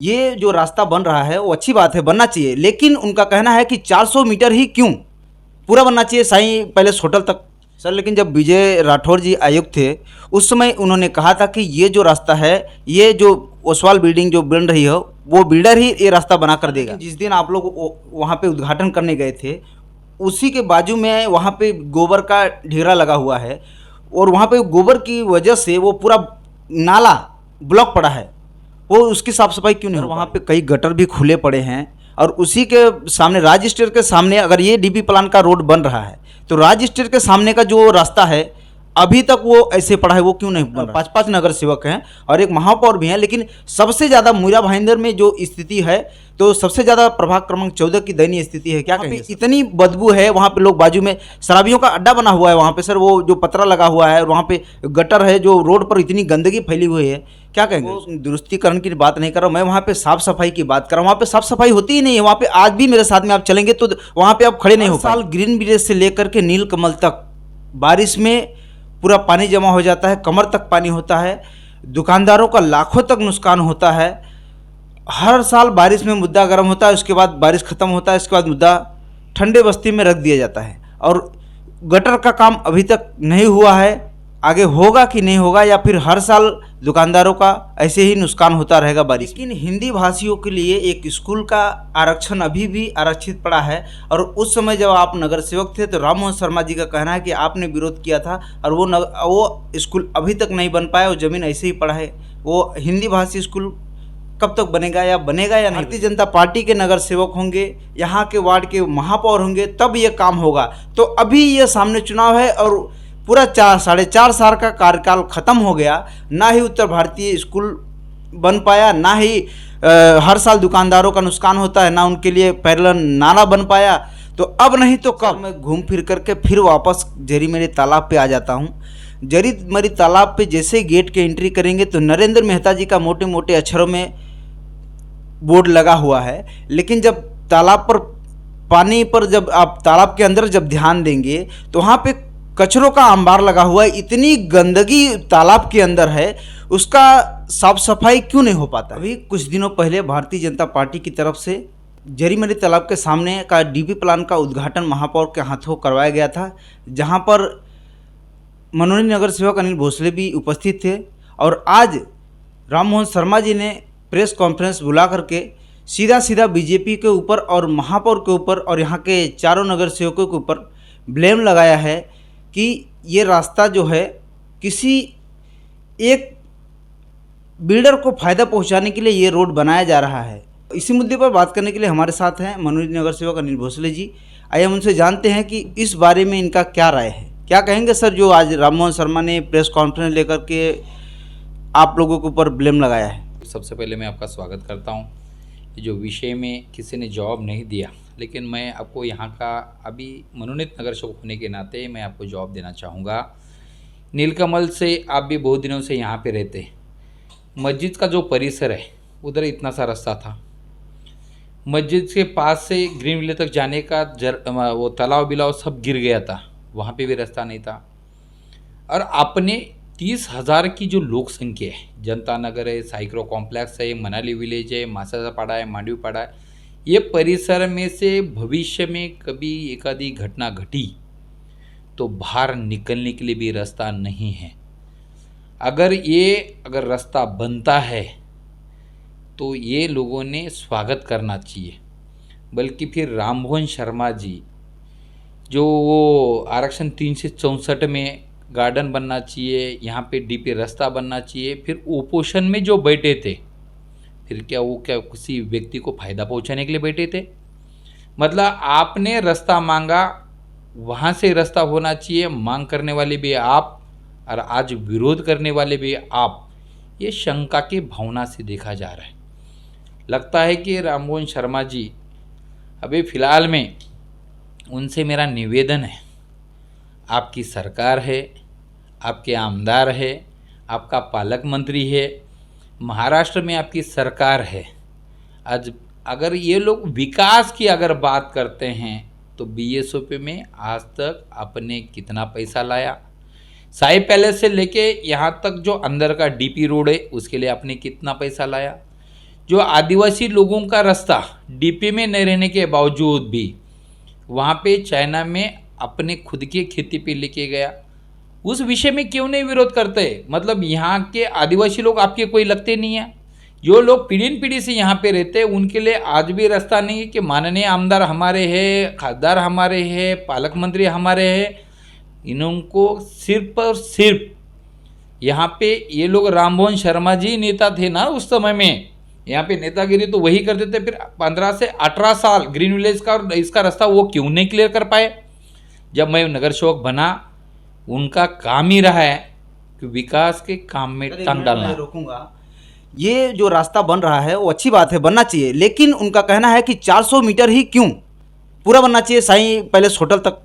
ये जो रास्ता बन रहा है वो अच्छी बात है, बनना चाहिए, लेकिन उनका कहना है कि 400 मीटर ही क्यों, पूरा बनना चाहिए साईं पैलेस होटल तक। सर लेकिन जब विजय राठौर जी आयुक्त थे उस समय उन्होंने कहा था कि ये जो रास्ता है, ये जो ओसवाल बिल्डिंग जो बन रही हो, वो बिल्डर ही ये रास्ता बना कर देगा। जिस दिन आप लोग वहाँ पे उद्घाटन करने गए थे, उसी के बाजू में वहाँ पे गोबर का ढेरा लगा हुआ है और वहाँ पे गोबर की वजह से वो पूरा नाला ब्लॉक पड़ा है, वो उसकी साफ सफाई क्यों नहीं हो? वहाँ पे कई गटर भी खुले पड़े हैं और उसी के सामने राज स्टेट के सामने अगर ये डीपी प्लान का रोड बन रहा है तो राज स्टेट के सामने का जो रास्ता है अभी तक वो ऐसे पड़ा है, वो क्यों नहीं बन रहा? 5-5 नगर सेवक हैं और एक महापौर भी हैं, लेकिन सबसे ज़्यादा मीरा भाईंदर में जो स्थिति है तो सबसे ज़्यादा प्रभाग क्रमांक 14 की दयनीय स्थिति है। क्या कहेंगे? इतनी बदबू है वहाँ पे, लोग बाजू में शराबियों का अड्डा बना हुआ है वहाँ पे सर, वो जो पतरा लगा हुआ है और वहाँ पे गटर है, जो रोड पर इतनी गंदगी फैली हुई है। क्या कहेंगे? दुरुस्तीकरण की बात नहीं कर रहा हूँ मैं, वहाँ पे साफ सफाई की बात कर रहा हूँ। वहाँ पे साफ सफाई होती ही नहीं है। वहाँ पे आज भी मेरे साथ में आप चलेंगे तो वहाँ पे आप खड़े नहीं हो। साल ग्रीन ब्रिज से लेकर के नीलकमल तक बारिश में पूरा पानी जमा हो जाता है, कमर तक पानी होता है, दुकानदारों का लाखों तक नुकसान होता है। हर साल बारिश में मुद्दा गर्म होता है, उसके बाद बारिश ख़त्म होता है, इसके बाद मुद्दा ठंडे बस्ती में रख दिया जाता है और गटर का काम अभी तक नहीं हुआ है। आगे होगा कि नहीं होगा, या फिर हर साल दुकानदारों का ऐसे ही नुकसान होता रहेगा बारिश। लेकिन हिंदी भाषियों के लिए एक स्कूल का आरक्षण अभी भी आरक्षित पड़ा है और उस समय जब आप नगर सेवक थे तो राम मोहन शर्मा जी का कहना है कि आपने विरोध किया था और वो स्कूल अभी तक नहीं बन पाया, वो ज़मीन ऐसे ही पड़ा है। वो हिंदी भाषी स्कूल कब तक बनेगा या या नहीं? भारतीय जनता पार्टी के नगर सेवक होंगे, यहाँ के वार्ड के महापौर होंगे, तब ये काम होगा। तो अभी ये सामने चुनाव है और पूरा 4.5 साल का कार्यकाल खत्म हो गया, ना ही उत्तर भारतीय स्कूल बन पाया, ना ही हर साल दुकानदारों का नुकसान होता है, ना उनके लिए पैरेलल नाला बन पाया। तो अब नहीं तो कब मैं घूम फिर करके फिर वापस जरीमरी तालाब पे आ जाता हूँ। जरीमरी तालाब पे जैसे गेट के एंट्री करेंगे तो नरेंद्र मेहता जी का मोटे मोटे अक्षरों में बोर्ड लगा हुआ है, लेकिन जब तालाब पर पानी पर जब आप तालाब के अंदर जब ध्यान देंगे तो वहाँ पे कचरों का अंबार लगा हुआ है। इतनी गंदगी तालाब के अंदर है, उसका साफ सफाई क्यों नहीं हो पाता? अभी कुछ दिनों पहले भारतीय जनता पार्टी की तरफ से जरीमरी तालाब के सामने का डीपी प्लान का उद्घाटन महापौर के हाथों करवाया गया था, जहां पर मनोनीत नगर सेवक अनिल भोसले भी उपस्थित थे। और आज राम मोहन शर्मा जी ने प्रेस कॉन्फ्रेंस बुला करके सीधा बीजेपी के ऊपर और महापौर के ऊपर और यहाँ के चारों नगर सेवकों के ऊपर ब्लेम लगाया है कि ये रास्ता जो है किसी एक बिल्डर को फ़ायदा पहुंचाने के लिए ये रोड बनाया जा रहा है। इसी मुद्दे पर बात करने के लिए हमारे साथ हैं मनोनीत नगर सेवक अनिल भोसले जी। आइए हम उनसे जानते हैं कि इस बारे में इनका क्या राय है। क्या कहेंगे सर, जो आज राम मोहन शर्मा ने प्रेस कॉन्फ्रेंस लेकर के आप लोगों के ऊपर ब्लेम लगाया है? सबसे पहले मैं आपका स्वागत करता हूं। ये जो विषय में किसी ने जवाब नहीं दिया, लेकिन मैं आपको यहाँ का अभी मनोनीत नगर सेवक होने के नाते मैं आपको जवाब देना चाहूँगा। नीलकमल से आप भी बहुत दिनों से यहाँ पे रहते, मस्जिद का जो परिसर है उधर इतना सा रास्ता था, मस्जिद के पास से ग्रीन विलेज तक जाने का वो तालाब बिलाव सब गिर गया था, वहाँ पे भी रास्ता नहीं था। और आपने 30,000 की जो लोक संख्या है, जनता नगर है, साइक्रो कॉम्प्लेक्स है, मनाली विलेज है, मासाजापाड़ा है, मांडवीपाड़ा है, ये परिसर में से भविष्य में कभी एक आधी घटना घटी तो बाहर निकलने के लिए भी रास्ता नहीं है। अगर रास्ता बनता है तो ये लोगों ने स्वागत करना चाहिए, बल्कि फिर राम मोहन शर्मा जी जो वो आरक्षण 364 में गार्डन बनना चाहिए, यहाँ पे डीपी रास्ता बनना चाहिए, फिर ओपोषण में जो बैठे थे, फिर क्या किसी व्यक्ति को फ़ायदा पहुँचाने के लिए बैठे थे? मतलब आपने रास्ता मांगा, वहाँ से रास्ता होना चाहिए। मांग करने वाले भी आप और आज विरोध करने वाले भी आप, ये शंका की भावना से देखा जा रहा है। लगता है कि राम मोहन शर्मा जी अभी फ़िलहाल में उनसे मेरा निवेदन है, आपकी सरकार है, आपके आमदार है, आपका पालक मंत्री है, महाराष्ट्र में आपकी सरकार है। आज अगर ये लोग विकास की अगर बात करते हैं तो BSOP में आज तक आपने कितना पैसा लाया? साई पैलेस से लेके यहाँ तक जो अंदर का DP रोड है उसके लिए आपने कितना पैसा लाया? जो आदिवासी लोगों का रास्ता डीपी में नहीं रहने के बावजूद भी वहाँ पे चाइना में अपने खुद के खेती पे लेके गया, उस विषय में क्यों नहीं विरोध करते? मतलब यहाँ के आदिवासी लोग आपके कोई लगते नहीं हैं? जो लोग पीढ़ी पीढ़ी से यहाँ पे रहते हैं उनके लिए आज भी रास्ता नहीं है कि माननीय आमदार हमारे हैं, खासदार हमारे हैं, पालक मंत्री हमारे हैं, इनको सिर्फ और सिर्फ यहाँ पे ये लोग राममोहन शर्मा जी नेता थे ना उस समय में, यहाँ पे नेतागिरी तो वही करते थे। फिर 15 से 18 साल ग्रीन विलेज का और इसका रास्ता वो क्यों नहीं क्लियर कर पाए? जब मैं नगर सेवक बना उनका काम ही रहा है कि विकास के काम में टांग डालना। रोकूंगा, ये जो रास्ता बन रहा है वो अच्छी बात है, बनना चाहिए, लेकिन उनका कहना है कि 400 मीटर ही क्यों, पूरा बनना चाहिए साईं पैलेस होटल तक।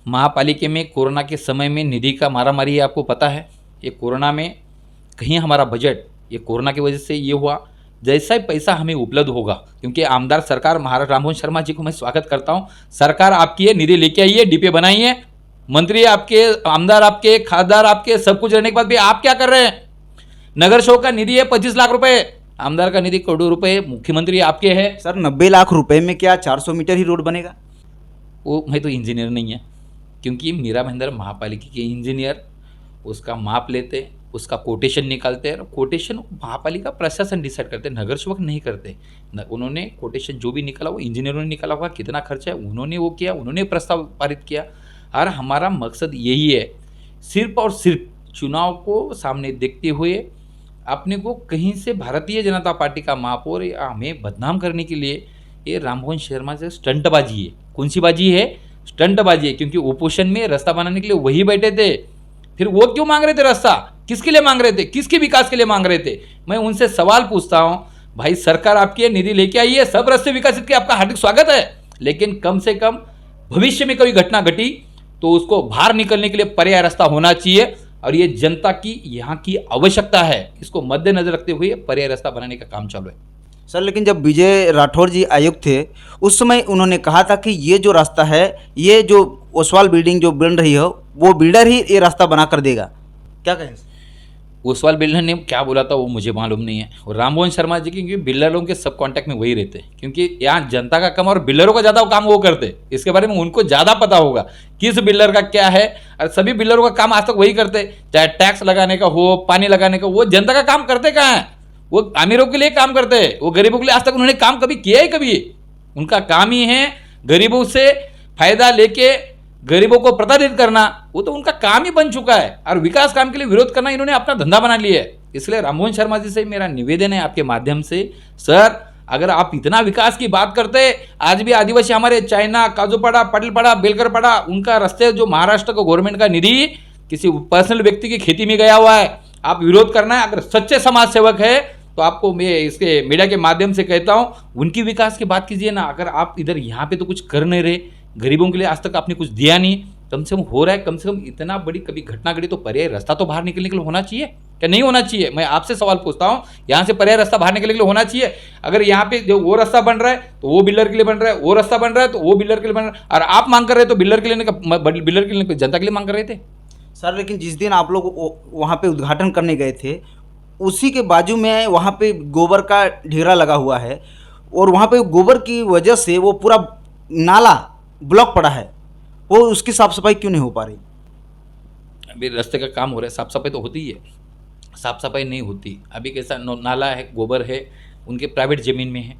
महापालिका में कोरोना के समय में निधि का मारामारी है, आपको पता है। ये कोरोना में कहीं हमारा बजट ये कोरोना की वजह से ये हुआ, जैसा ही पैसा हमें उपलब्ध होगा, क्योंकि आमदार सरकार महाराज राममोहन शर्मा जी को मैं स्वागत करता हूँ। सरकार आपकी है, निधि लेके आइए, डीपी बनाइए, मंत्री आपके, आमदार आपके, खासदार आपके, सब कुछ रहने के बाद भी आप क्या कर रहे हैं? नगर सेवक का निधि है 25 लाख रुपए, आमदार का निधि करोड़ों रुपए, मुख्यमंत्री आपके है। सर 90 लाख रुपए में क्या 400 मीटर ही रोड बनेगा? वो मैं तो इंजीनियर नहीं है, क्योंकि मीरा भाईंदर महापालिका के इंजीनियर उसका माप लेते, उसका कोटेशन निकालते हैं, कोटेशन महापालिका प्रशासन डिसाइड करते हैं, नगर सेवक नहीं करते। उन्होंने कोटेशन जो भी निकाला वो इंजीनियरों ने निकाला होगा, कितना खर्चा है उन्होंने वो किया, उन्होंने प्रस्ताव पारित किया। और हमारा मकसद यही है, सिर्फ और सिर्फ चुनाव को सामने देखते हुए अपने को कहीं से भारतीय जनता पार्टी का महापौर या हमें बदनाम करने के लिए ये राममोहन शर्मा से स्टंटबाजी है। कौन सी बाजी है? स्टंटबाजी है, क्योंकि ओपोजिशन में रास्ता बनाने के लिए वही बैठे थे। फिर वो क्यों मांग रहे थे रास्ता? किसके लिए मांग रहे थे? किसके विकास के लिए मांग रहे थे? मैं उनसे सवाल पूछता हूं, भाई सरकार आपकी है, निधि लेके आइए, सब रास्ते विकसित के आपका हार्दिक स्वागत है, लेकिन कम से कम भविष्य में कोई घटना घटी तो उसको बाहर निकलने के लिए पर्याय रास्ता होना चाहिए, और ये जनता की यहाँ की आवश्यकता है। इसको मद्देनजर रखते हुए पर्याय रास्ता बनाने का काम चालू है। सर लेकिन जब विजय राठौर जी आयुक्त थे उस समय उन्होंने कहा था कि ये जो रास्ता है, ये जो ओसवाल बिल्डिंग जो बन रही है वो बिल्डर ही ये रास्ता बना कर देगा, क्या कहें? ओसवाल बिल्डर ने क्या बोला था वो मुझे मालूम नहीं है, और राममोहन शर्मा जी की, क्योंकि बिल्डरों के सब कॉन्टैक्ट में वही रहते हैं, क्योंकि यहाँ जनता का काम और बिल्डरों का ज़्यादा काम वो करते, इसके बारे में उनको ज़्यादा पता होगा किस बिल्डर का क्या है। और सभी बिल्डरों का काम आज तक वही करते, चाहे टैक्स लगाने का हो, पानी लगाने का, वो जनता का काम करते कहाँ है? वो अमीरों के लिए काम करते हैं, वो गरीबों के लिए आज तक उन्होंने काम कभी किया ही? कभी उनका काम ही है गरीबों से फायदा लेके गरीबों को प्रताड़ित करना, वो तो उनका काम ही बन चुका है। और विकास काम के लिए विरोध करना इन्होंने अपना धंधा बना लिया है। इसलिए राममोहन शर्मा जी से मेरा निवेदन है आपके माध्यम से, सर अगर आप इतना विकास की बात करते, आज भी आदिवासी हमारे चाइना, काजूपाड़ा, पाटिलपाड़ा, बेलकरपाड़ा, उनका रास्ते जो महाराष्ट्र को गवर्नमेंट का निधि किसी पर्सनल व्यक्ति की खेती में गया हुआ है, आप विरोध करना है। अगर सच्चे समाज सेवक है तो आपको मैं इसके मीडिया के माध्यम से कहता हूँ, उनकी विकास की बात कीजिए ना। अगर आप इधर यहाँ पे तो कुछ कर नहीं रहे, गरीबों के लिए आज तक आपने कुछ दिया नहीं, कम से कम हो रहा है, कम से कम इतना बड़ी कभी घटना घटी तो पर्याय रास्ता तो बाहर निकलने के लिए होना चाहिए, क्या नहीं होना चाहिए? मैं आपसे सवाल पूछता हूँ, यहाँ से पर्याय रास्ता बाहर निकलने के लिए होना चाहिए। अगर यहाँ पे जो वो रास्ता बन रहा है तो वो बिल्डर के लिए बन रहा है, वो रास्ता बन रहा है तो वो बिल्डर के लिए बन रहा है, और आप मांग कर रहे तो बिल्डर के लिए, बिल्डर के लिए जनता के लिए मांग कर रहे थे। सर लेकिन जिस दिन आप लोग वहाँ पे उद्घाटन करने गए थे उसी के बाजू में वहाँ पे गोबर का ढेरा लगा हुआ है, और वहाँ पे गोबर की वजह से वो पूरा नाला ब्लॉक पड़ा है, वो उसकी साफ सफाई क्यों नहीं हो पा रही? अभी रास्ते का काम हो रहा है, साफ सफाई तो होती है, साफ सफाई नहीं होती। अभी कैसा नाला है, गोबर है, उनके प्राइवेट ज़मीन में है,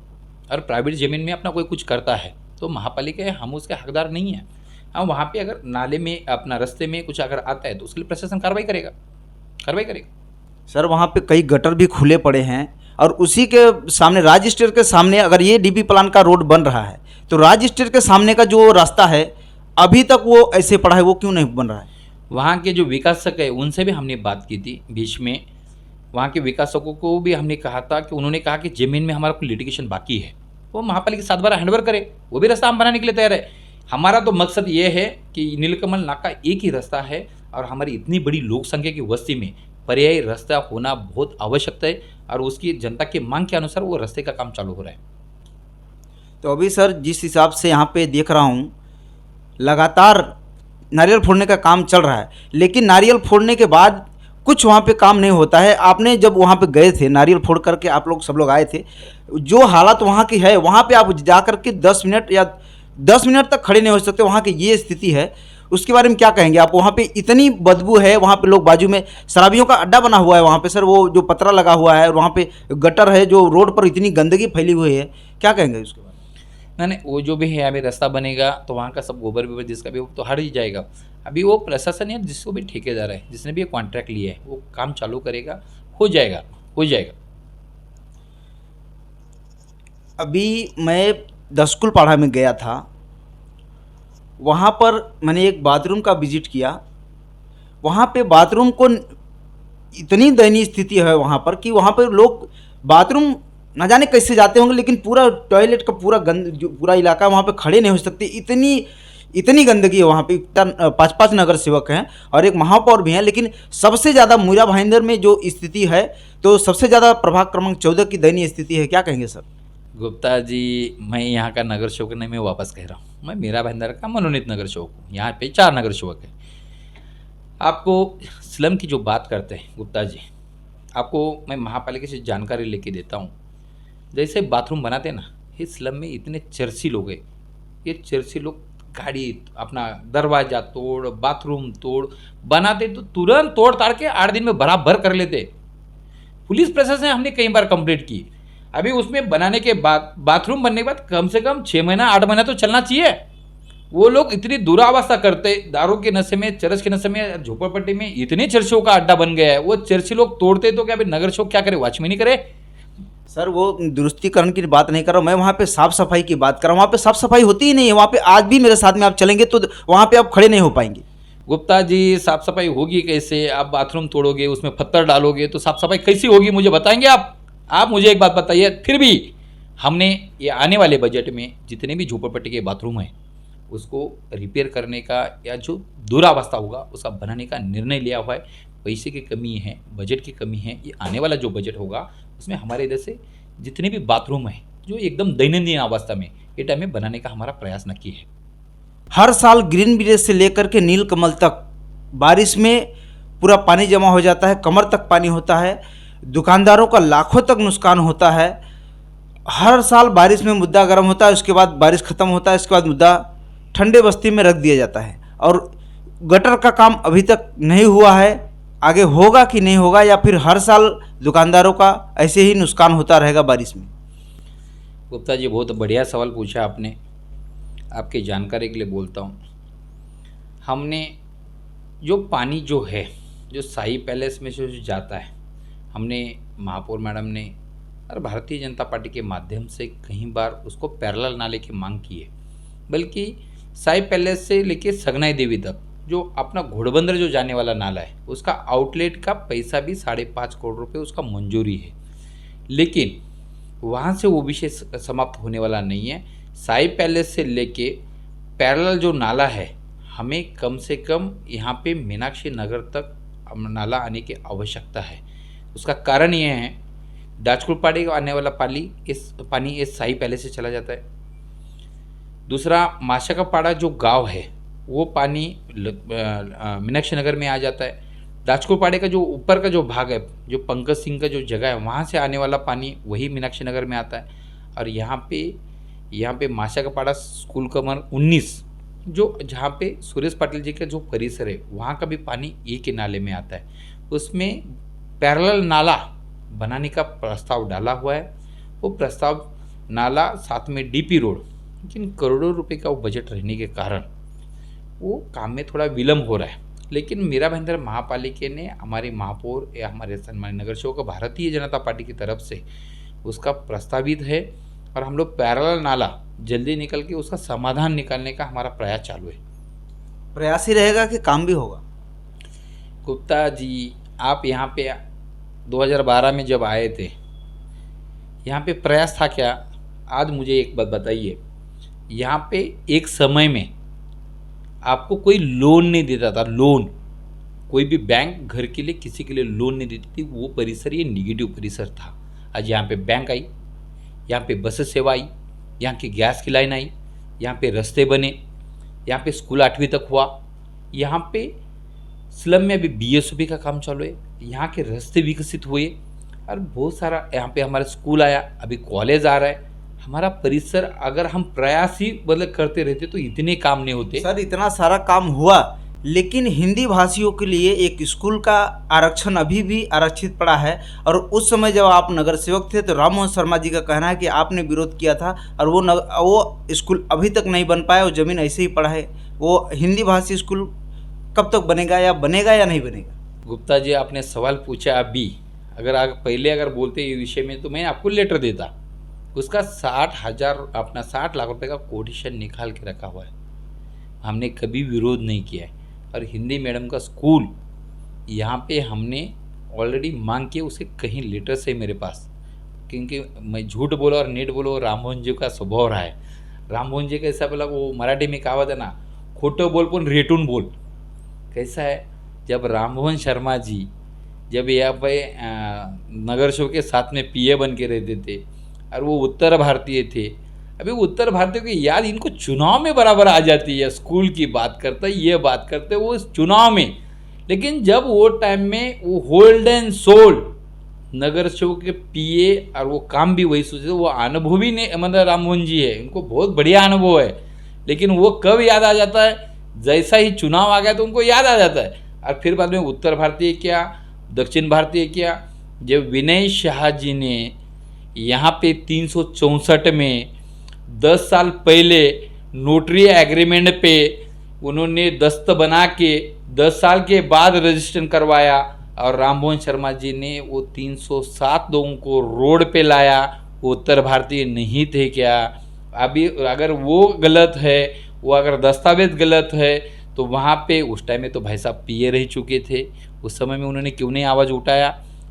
और प्राइवेट ज़मीन में अपना कोई कुछ करता है तो महापालिका है, हम उसके हकदार नहीं हैं। हाँ, वहाँ पे अगर नाले में अपना रास्ते में कुछ अगर आता है तो उसके लिए प्रशासन कार्रवाई करेगा। सर वहाँ पे कई गटर भी खुले पड़े हैं, और उसी के सामने राज स्टेट के सामने अगर ये डीपी प्लान का रोड बन रहा है तो राज स्टेट के सामने का जो रास्ता है अभी तक वो ऐसे पड़ा है, वो क्यों नहीं बन रहा है? वहाँ के जो विकासक है उनसे भी हमने बात की थी बीच में, वहाँ के विकासकों को भी हमने कहा था कि उन्होंने कहा कि ज़मीन में हमारा कोई लिटिगेशन बाकी है, वो महापालिका के साथ बार हैंडओवर करे, वो भी रास्ता हम बनाने के लिए तैयार है। हमारा तो मकसद ये है कि नीलकमल नाका एक ही रास्ता है, और हमारी इतनी बड़ी लोक संख्या की बस्ती में पर्यायी रास्ता होना बहुत आवश्यक है, और उसकी जनता की मांग के अनुसार वो रास्ते का काम चालू हो रहा है। तो अभी सर जिस हिसाब से यहाँ पे देख रहा हूँ लगातार नारियल फोड़ने का काम चल रहा है, लेकिन नारियल फोड़ने के बाद कुछ वहाँ पे काम नहीं होता है। आपने जब वहाँ पे गए थे, नारियल फोड़ करके आप लोग सब लोग आए थे, जो हालत वहाँ की है, वहाँ पे आप जा करके 10 मिनट या 10 मिनट तक खड़े नहीं हो सकते, वहाँ की ये स्थिति है। उसके बारे में क्या कहेंगे आप? वहाँ पे इतनी बदबू है, वहाँ पे लोग बाजू में शराबियों का अड्डा बना हुआ है वहाँ पे सर, वो जो पतरा लगा हुआ है, और वहाँ पे गटर है, जो रोड पर इतनी गंदगी फैली हुई है, क्या कहेंगे उसके बारे में? नहीं, वो जो भी है, अभी रास्ता बनेगा तो वहाँ का सब गोबर वोबर जिसका भी वो तो हट ही जाएगा। अभी वो प्रशासन है, जिसको भी ठेकेदार है, जिसने भी कॉन्ट्रैक्ट लिया है, वो काम चालू करेगा, हो जाएगा, हो जाएगा। अभी मैं दसकुल पाड़ा में गया था, वहाँ पर मैंने एक बाथरूम का विजिट किया। वहाँ पे बाथरूम को इतनी दयनीय स्थिति है वहाँ पर कि वहाँ पर लोग बाथरूम ना जाने कैसे जाते होंगे, लेकिन पूरा टॉयलेट का पूरा गंद, जो पूरा इलाका वहाँ पे खड़े नहीं हो सकते, इतनी इतनी गंदगी है वहाँ पे। 5-5 नगर सेवक हैं और एक महापौर भी हैं, लेकिन सबसे ज़्यादा मीरा भाईंदर में जो स्थिति है, तो सबसे ज़्यादा प्रभाग क्रमांक 14 की दयनीय स्थिति है। क्या कहेंगे सर? गुप्ता जी, मैं यहाँ का नगर सेवक नहीं, मैं वापस कह रहा हूँ, मैं मीरा भाईंदर का मनोनीत नगर सेवक हूँ। यहाँ पे 4 नगर सेवक है। आपको स्लम की जो बात करते हैं गुप्ता जी, आपको मैं महापालिका से जानकारी लेके देता हूँ। जैसे बाथरूम बनाते ना, ये स्लम में इतने चर्सी लोग हैं, ये चर्सी लोग गाड़ी अपना दरवाजा तोड़, बाथरूम तोड़ बनाते, तो तुरंत तोड़ ताड़ के 8 दिन में बराबर कर लेते। पुलिस प्रशासन से हमने कई बार कंप्लेंट की। अभी उसमें बनाने के बाद, बाथरूम बनने के बाद कम से कम 6 महीना 8 महीना तो चलना चाहिए। वो लोग इतनी दुरावस्था करते, दारू के नशे में, चरस के नशे में, झोपड़पट्टी में इतने चर्चियों का अड्डा बन गया है। वो चर्ची लोग तोड़ते तो क्या अभी नगर सेवक क्या करे, वॉचमैन ही करे? सर वो दुरुस्तीकरण की बात नहीं कर रहा हूँ मैं, वहाँ पे साफ़ सफाई की बात कर रहा हूँ। वहाँ पे साफ़ सफाई होती ही नहीं है। वहाँ पे आज भी मेरे साथ में आप चलेंगे तो वहाँ पे आप खड़े नहीं हो पाएंगे। गुप्ता जी, साफ सफाई होगी कैसे? आप बाथरूम तोड़ोगे, उसमें पत्थर डालोगे, तो साफ सफाई कैसी होगी मुझे बताएंगे आप मुझे एक बात बताइए। फिर भी हमने ये आने वाले बजट में जितने भी झोपड़पट्टी के बाथरूम हैं उसको रिपेयर करने का, या जो दुरावस्था होगा उसका बनाने का निर्णय लिया हुआ है। पैसे की कमी है, बजट की कमी है। ये आने वाला जो बजट होगा उसमें हमारे इधर से जितने भी बाथरूम हैं जो एकदम दैनंदिन अवस्था में, ये टाइम में बनाने का हमारा प्रयास नक्की है। हर साल ग्रीन ब्रिज से लेकर के नीलकमल तक बारिश में पूरा पानी जमा हो जाता है, कमर तक पानी होता है, दुकानदारों का लाखों तक नुकसान होता है। हर साल बारिश में मुद्दा गर्म होता है, उसके बाद बारिश ख़त्म होता है, इसके बाद मुद्दा ठंडे बस्ती में रख दिया जाता है। और गटर का काम अभी तक नहीं हुआ है, आगे होगा कि नहीं होगा, या फिर हर साल दुकानदारों का ऐसे ही नुकसान होता रहेगा बारिश में? गुप्ता जी, बहुत बढ़िया सवाल पूछा आपने। आपकी जानकारी के लिए बोलता हूँ, हमने जो पानी जो है, जो शाही पैलेस में से जो जाता है, हमने महापौर मैडम ने और भारतीय जनता पार्टी के माध्यम से कई बार उसको पैरेलल नाले की मांग की है। बल्कि शाही पैलेस से लेके सगनाई देवी तक जो अपना घोड़बंदर जो जाने वाला नाला है, उसका आउटलेट का पैसा भी 5.5 करोड़ रुपए उसका मंजूरी है। लेकिन वहाँ से वो विषय समाप्त होने वाला नहीं है। शाही पैलेस से लेके पैरेलल जो नाला है, हमें कम से कम यहाँ पे मीनाक्षी नगर तक नाला आने की आवश्यकता है। उसका कारण ये है, दाजकुलपाड़ी का आने वाला पानी इस शाही पैलेस से चला जाता है। दूसरा, माशा का पाड़ा जो गांव है वो पानी मीनाक्षी नगर में आ जाता है। दाजकुलपाड़े का जो ऊपर का जो भाग है, जो पंकज सिंह का जो जगह है, वहाँ से आने वाला पानी वही मीनाक्षी नगर में आता है। और यहाँ पे माशा का पाड़ा स्कूल कमर 19 जो जहाँ पे सुरेश पाटिल जी का जो परिसर है, वहाँ का भी पानी एक ही नाले में आता है। उसमें पैरेलल नाला बनाने का प्रस्ताव डाला हुआ है। वो प्रस्ताव नाला साथ में डीपी रोड, लेकिन करोड़ों रुपए का वो बजट रहने के कारण वो काम में थोड़ा विलम्ब हो रहा है। लेकिन मीरा भाईंदर महापालिका ने हमारे महापौर या हमारे सम्मानित नगर सेवक भारतीय जनता पार्टी की तरफ से उसका प्रस्तावित है, और हम लोग पैरेलल नाला जल्दी निकल के उसका समाधान निकालने का हमारा प्रयास चालू है। प्रयास ही रहेगा कि काम भी होगा? गुप्ता जी, आप यहाँ पे 2012 में जब आए थे, यहाँ पे प्रयास था क्या? आज मुझे एक बात बताइए, यहाँ पे एक समय में आपको कोई लोन नहीं देता था। लोन, कोई भी बैंक घर के लिए किसी के लिए लोन नहीं देती थी। वो परिसर ये निगेटिव परिसर था। आज यहाँ पे बैंक आई, यहाँ पे बस सेवा आई, यहाँ की गैस की लाइन आई, यहाँ पे रास्ते बने, यहाँ पे स्कूल 8वीं तक हुआ, यहाँ पे स्लम में अभी BSOP का काम चालू है, यहाँ के रास्ते विकसित हुए और बहुत सारा यहाँ पे हमारा स्कूल आया, अभी कॉलेज आ रहा है। हमारा परिसर अगर हम प्रयास ही मतलब करते रहते तो इतने काम नहीं होते। सर इतना सारा काम हुआ, लेकिन हिंदी भाषियों के लिए एक स्कूल का आरक्षण अभी भी आरक्षित पड़ा है। और उस समय जब आप नगर सेवक थे तो राम मोहन शर्मा जी का कहना है कि आपने विरोध किया था और वो स्कूल अभी तक नहीं बन पाया, वो ज़मीन ऐसे ही पड़ा है। वो हिंदी भाषी स्कूल कब तक बनेगा या नहीं बनेगा? गुप्ता जी, आपने सवाल पूछा अभी, अगर आप पहले अगर बोलते ये विषय में तो मैं आपको लेटर देता। उसका 60 लाख रुपए का कोटेशन निकाल के रखा हुआ है। हमने कभी विरोध नहीं किया है। और हिंदी मीडियम का स्कूल यहाँ पे हमने ऑलरेडी मांग के उसे कहीं लेटर से मेरे पास, क्योंकि मैं झूठ बोला और नेट बोलो राममोहन जी का स्वभाव रहा है। राममोहन जी कैसा बोला, वो मराठी में कहावत है ना, खोटो बोल पण रेटून बोल। कैसा है, जब राममोहन शर्मा जी जब यहाँ पे नगर शो के साथ में पीए बन के रहते थे और वो उत्तर भारतीय थे। अभी उत्तर भारतीय की याद इनको चुनाव में बराबर आ जाती है, स्कूल की बात करते ये बात करते वो इस चुनाव में। लेकिन जब वो टाइम में वो hold and sold Nagar show के पीए और वो काम भी वही सोचते, वो अनुभवी ने मतलब राममोहन जी है, इनको बहुत बढ़िया अनुभव है। लेकिन वो कब याद आ जाता है, जैसा ही चुनाव आ गया तो उनको याद आ जाता है। और फिर बाद में उत्तर भारतीय क्या, दक्षिण भारतीय क्या, जब विनय शाह जी ने यहाँ पे 364 में 10 साल पहले नोटरी एग्रीमेंट पे उन्होंने दस्त बना के 10 साल के बाद रजिस्ट्रेशन करवाया और राममोहन शर्मा जी ने वो 307 लोगों को रोड पे लाया, वो उत्तर भारतीय नहीं थे क्या? अभी अगर वो गलत है, वो अगर दस्तावेज गलत है तो वहाँ पे उस टाइम में तो भाई साहब पीए रह चुके थे, उस समय में उन्होंने क्यों नहीं आवाज़ उठाया?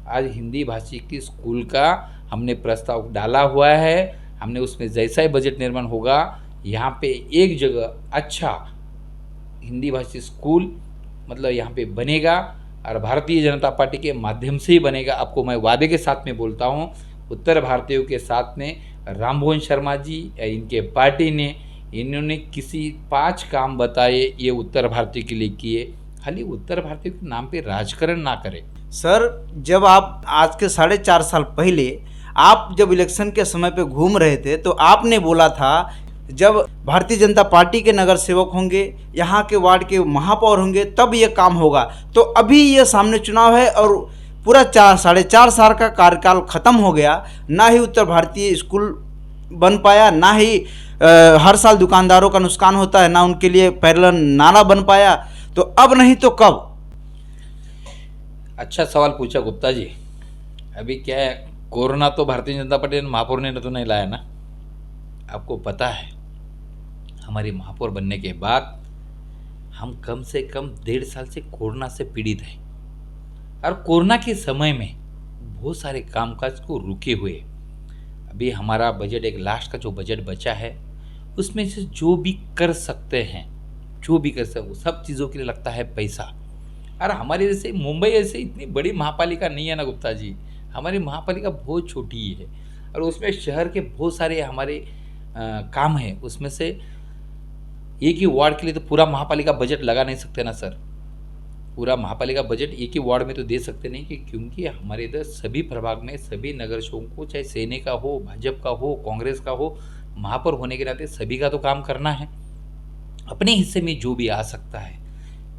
आज हिंदी भाषी की स्कूल का हमने प्रस्ताव डाला हुआ है। हमने उसमें जैसा ही बजट निर्माण होगा यहाँ पे एक जगह अच्छा हिंदी भाषी स्कूल मतलब यहाँ पे बनेगा और भारतीय जनता पार्टी के माध्यम से ही बनेगा। आपको मैं वादे के साथ में बोलता हूँ, उत्तर भारतीयों के साथ में राममोहन शर्मा जी या इनके पार्टी ने इन्होंने किसी 5 काम बताए ये उत्तर भारतीय के लिए किए। खाली उत्तर भारतीय के नाम पे राजकारण ना करें। सर जब आप आज के 4.5 साल पहले आप जब इलेक्शन के समय पे घूम रहे थे तो आपने बोला था जब भारतीय जनता पार्टी के नगर सेवक होंगे, यहाँ के वार्ड के महापौर होंगे तब ये काम होगा। तो अभी ये सामने चुनाव है और पूरा 4.5 साल का कार्यकाल खत्म हो गया, ना ही उत्तर भारतीय स्कूल बन पाया, ना ही हर साल दुकानदारों का नुकसान होता है, ना उनके लिए पैरेलल नाला बन पाया। तो अब नहीं तो कब? अच्छा सवाल पूछा गुप्ता जी। अभी क्या है, कोरोना तो भारतीय जनता पार्टी ने महापौर ने तो नहीं लाया ना। आपको पता है हमारी महापौर बनने के बाद हम कम से कम 1.5 साल से कोरोना से पीड़ित हैं और कोरोना के समय में बहुत सारे कामकाज को रुके हुए। अभी हमारा बजट एक लास्ट का जो बजट बचा है उसमें से जो भी कर सकते हैं वो सब चीज़ों के लिए लगता है पैसा। और हमारे जैसे मुंबई ऐसे इतनी बड़ी महापालिका नहीं है ना गुप्ता जी, हमारी महापालिका बहुत छोटी है और उसमें शहर के बहुत सारे हमारे काम है। उसमें से एक ही वार्ड के लिए तो पूरा महापालिका बजट लगा नहीं सकते ना सर। पूरा महापालिका बजट एक ही वार्ड में तो दे सकते नहीं, क्योंकि हमारे इधर सभी प्रभाग में सभी नगर सेवकों को, चाहे सेना का हो, भाजपा का हो, कांग्रेस का हो, महापौर होने के नाते सभी का तो काम करना है। अपने हिस्से में जो भी आ सकता है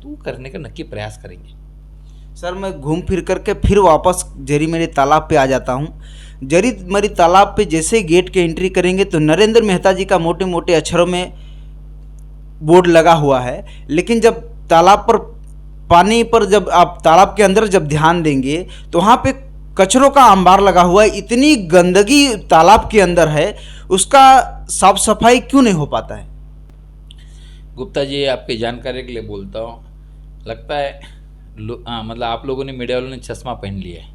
तो करने का नक्की प्रयास करेंगे। सर मैं घूम फिर करके फिर वापस जरी मेरे तालाब पे आ जाता हूँ। जरी मेरी तालाब पे जैसे गेट के एंट्री करेंगे तो नरेंद्र मेहता जी का मोटे मोटे अक्षरों में बोर्ड लगा हुआ है, लेकिन जब तालाब पर पानी पर जब आप तालाब के अंदर जब ध्यान देंगे तो वहाँ पे कचरों का अंबार लगा हुआ है। इतनी गंदगी तालाब के अंदर है, उसका साफ सफाई क्यों नहीं हो पाता है? गुप्ता जी आपकी जानकारी के लिए बोलता हूँ, लगता है मतलब आप लोगों ने, मीडिया वालों ने चश्मा पहन लिया है।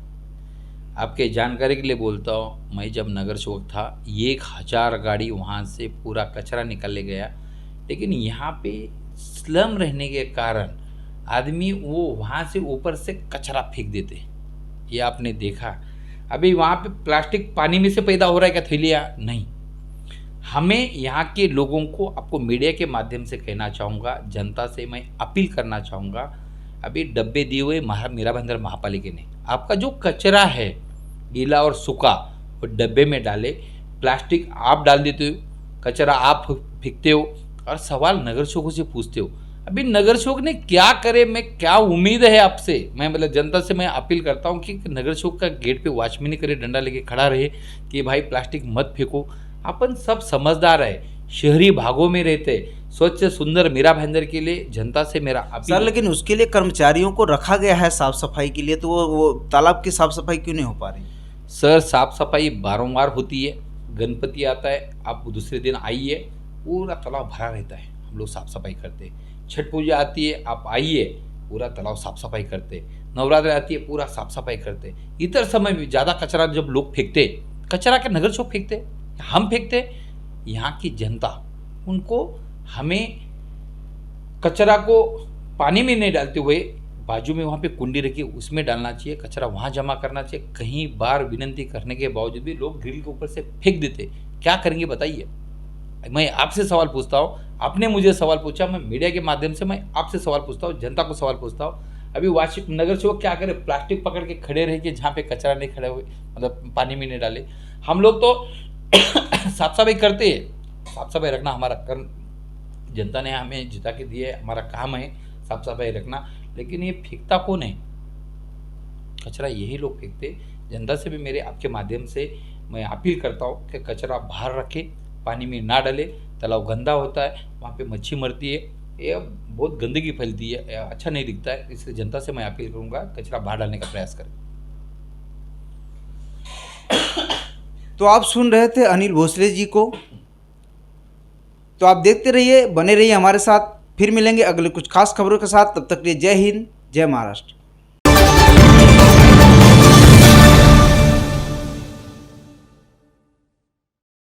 आपके जानकारी के लिए बोलता हूँ, मैं जब नगर सेवक था 1000 गाड़ी वहाँ से पूरा कचरा निकाल गया। लेकिन यहाँ पे स्लम रहने के कारण आदमी वो वहाँ से ऊपर से कचरा फेंक देते, ये आपने देखा। अभी वहाँ पे प्लास्टिक पानी में से पैदा हो रहा है क्या थैलियाँ? नहीं। हमें यहाँ के लोगों को, आपको मीडिया के माध्यम से कहना चाहूँगा, जनता से मैं अपील करना चाहूँगा, अभी डब्बे दिए हुए मीरा भाईंदर महापालिका ने, आपका जो कचरा है गीला और सूखा वो डब्बे में डाले, प्लास्टिक आप डाल देते हो, कचरा आप फेंकते हो और सवाल नगर सेवकों से पूछते हो। अभी नगर सेवक ने क्या करे, मैं क्या उम्मीद है आपसे, मैं मतलब जनता से मैं अपील करता हूँ कि नगर सेवक का गेट पे वॉचमैनी करे, डंडा लेके खड़ा रहे कि भाई प्लास्टिक मत फेंको। अपन सब समझदार है, शहरी भागों में रहते, स्वच्छ सुंदर मीरा भाईंदर के लिए जनता से मेरा अपील सर लेकिन उसके लिए कर्मचारियों को रखा गया है साफ सफाई के लिए, तो वो तालाब की साफ सफाई क्यों नहीं हो पा रही? सर साफ सफाई बारंबार होती है, गणपति आता है आप दूसरे दिन आइए, पूरा तालाब भरा रहता है, हम लोग साफ सफाई करते हैं। छठ पूजा आती है आप आइए, पूरा तालाब साफ सफाई करते। नवरात्र आती है पूरा साफ सफाई करते। इतर समय में ज़्यादा कचरा जब लोग फेंकते, कचरा के नगर सेवक फेंकते, हम फेंकते, यहाँ की जनता उनको हमें कचरा को पानी में नहीं डालते हुए बाजू में वहाँ पे कुंडी रखी उसमें डालना चाहिए, कचरा वहाँ जमा करना चाहिए। कहीं बार विनती करने के बावजूद भी लोग ग्रिल के ऊपर से फेंक देते, क्या करेंगे बताइए? मैं आपसे सवाल पूछता हूँ, आपने मुझे सवाल पूछा, मैं मीडिया के माध्यम से मैं आपसे सवाल पूछता हूँ, जनता को सवाल पूछता हूँ। अभी वार्षिक नगर सेवक क्या करे, प्लास्टिक पकड़ के खड़े रहे कि जहाँ पे कचरा नहीं खड़े हुए, मतलब पानी में नहीं डाले। हम लोग तो साफ सफाई करते हैं, साफ सफाई रखना हमारा कर्म, जनता ने हमें जिता के दिए, हमारा काम है साफ सफाई रखना। लेकिन ये फेंकता कौन है कचरा? यही लोग फेंकते। जनता से भी मेरे आपके माध्यम से मैं अपील करता हूँ कि कचरा बाहर रखे, पानी में ना डाले, तालाब गंदा होता है, वहाँ पे मच्छी मरती है, ये बहुत गंदगी फैलती है, अच्छा नहीं दिखता है। इसलिए जनता से मैं अपील करूँगा कचरा बाहर डालने का प्रयास करें। तो आप सुन रहे थे अनिल भोसले जी को। तो आप देखते रहिए, बने रहिए हमारे साथ। फिर मिलेंगे अगले कुछ खास खबरों के साथ। तब तक के लिए जय हिंद, जय महाराष्ट्र।